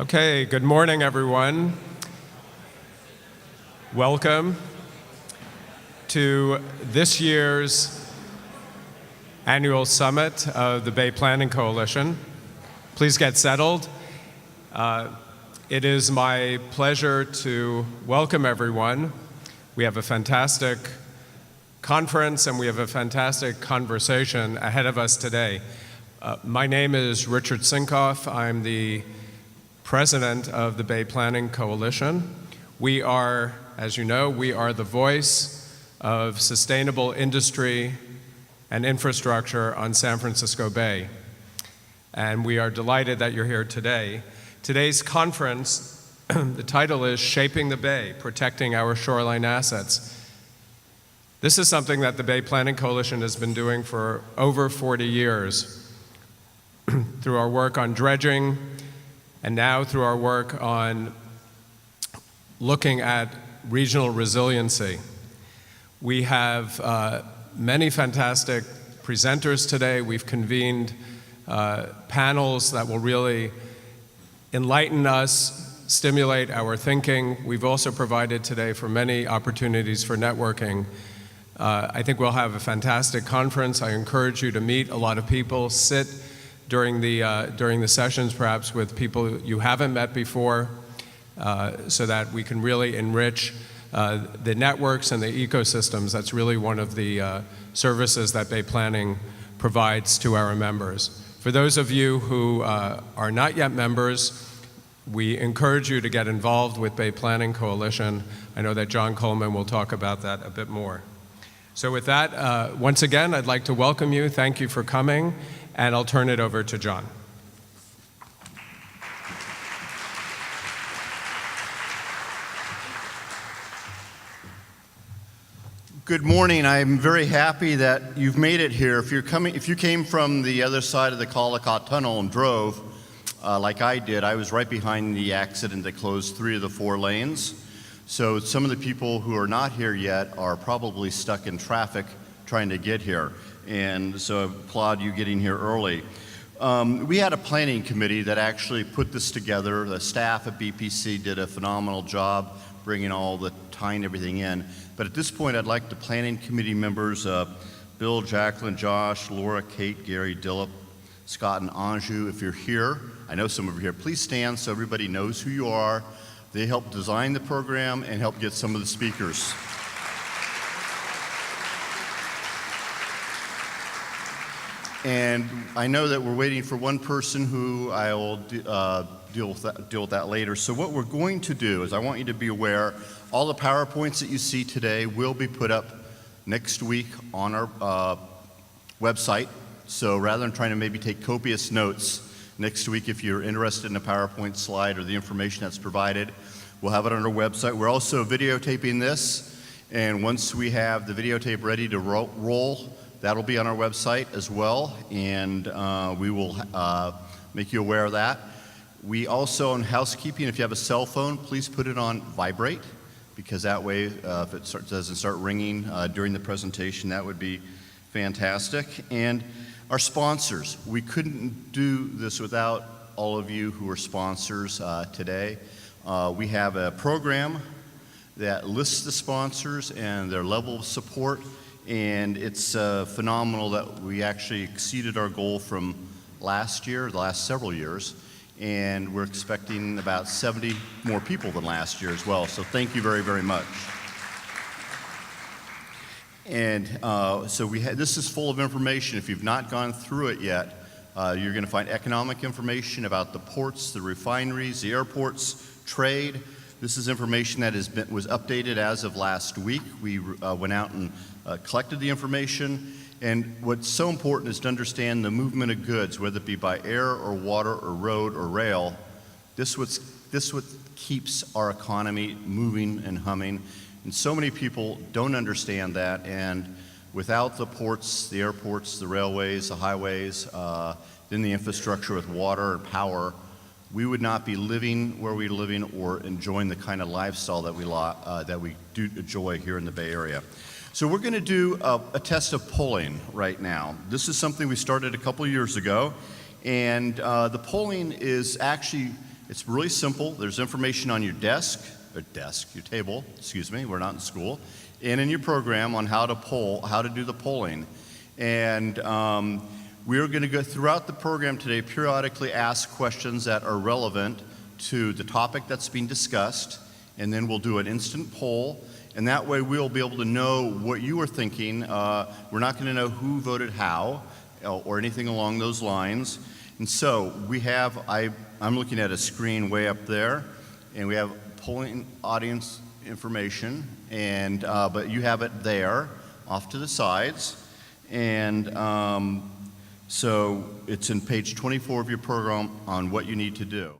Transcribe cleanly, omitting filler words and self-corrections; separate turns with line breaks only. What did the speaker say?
Okay, good morning, everyone. Welcome to this year's annual summit of the Bay Planning Coalition. Please get settled. It is my pleasure to welcome everyone. We have a fantastic conference and we have a fantastic conversation ahead of us today. My name is Richard Sinkoff. I'm the president of the Bay Planning Coalition. We are, as you know, we are the voice of sustainable industry and infrastructure on San Francisco Bay. And we are delighted that you're here today. Today's conference, the title is Shaping the Bay, Protecting Our Shoreline Assets. This is something that the Bay Planning Coalition has been doing for over 40 years through our work on dredging, and now through our work on looking at regional resiliency. We have many fantastic presenters today. We've convened panels that will really enlighten us, stimulate our thinking. We've also provided today for many opportunities for networking. I think we'll have a fantastic conference. I encourage you to meet a lot of people, sit during the sessions perhaps with people you haven't met before, so that we can really enrich the networks and the ecosystems. That's really one of the services that Bay Planning provides to our members. For those of you who are not yet members, we encourage you to get involved with Bay Planning Coalition. I know that John Coleman will talk about that a bit more. So with that, once again, I'd like to welcome you. Thank you for coming. And I'll turn it over to John.
Good morning. I'm very happy that you've made it here. If you came from the other side of the Caldecott Tunnel and drove, like I did, I was right behind the accident that closed 3 of the 4 lanes. So some of the people who are not here yet are probably stuck in traffic trying to get here. And so I applaud you getting here early. We had a planning committee that actually put this together. The staff at BPC did a phenomenal job bringing all the tying everything in. But at this point, I'd like the planning committee members, Bill, Jacqueline, Josh, Laura, Kate, Gary, Dillip, Scott, and Anju, if you're here, I know some of you are here, please stand so everybody knows who you are. They helped design the program and help get some of the speakers. And I know that we're waiting for one person who I will deal with that later. So what we're going to do is I want you to be aware, all the PowerPoints that you see today will be put up next week on our website. So rather than trying to maybe take copious notes, next week if you're interested in a PowerPoint slide or the information that's provided, we'll have it on our website. We're also videotaping this, and once we have the videotape ready to roll, that'll be on our website as well, and we will make you aware of that. We also, on housekeeping, if you have a cell phone, please put it on vibrate, because that way, if it doesn't start ringing during the presentation, that would be fantastic. And our sponsors, we couldn't do this without all of you who are sponsors today. We have a program that lists the sponsors and their level of support. And it's phenomenal that we actually exceeded our goal from last year, the last several years, and we're expecting about 70 more people than last year as well. So thank you very, very much. And so this is full of information. If you've not gone through it yet, you're going to find economic information about the ports, the refineries, the airports, trade. This is information that was updated as of last week. We went out and collected the information, and what's so important is to understand the movement of goods, whether it be by air or water or road or rail. This what keeps our economy moving and humming, and so many people don't understand that, and without the ports, the airports, the railways, the highways, then the infrastructure with water and power, we would not be living where we're living or enjoying the kind of lifestyle that we do enjoy here in the Bay Area. So we're going to do a test of polling right now. This is something we started a couple years ago, and the polling is actually It's really simple. There's information on your your table, excuse me, we're not in school, and in your program on how to do the polling. And we're going to go throughout the program today, periodically ask questions that are relevant to the topic that's being discussed, and then we'll do an instant poll, and that way we'll be able to know what you are thinking. We're not going to know who voted how or anything along those lines. And so we have, I'm looking at a screen way up there, and we have polling audience information, and but you have it there off to the sides. And so it's in page 24 of your program on what you need to do.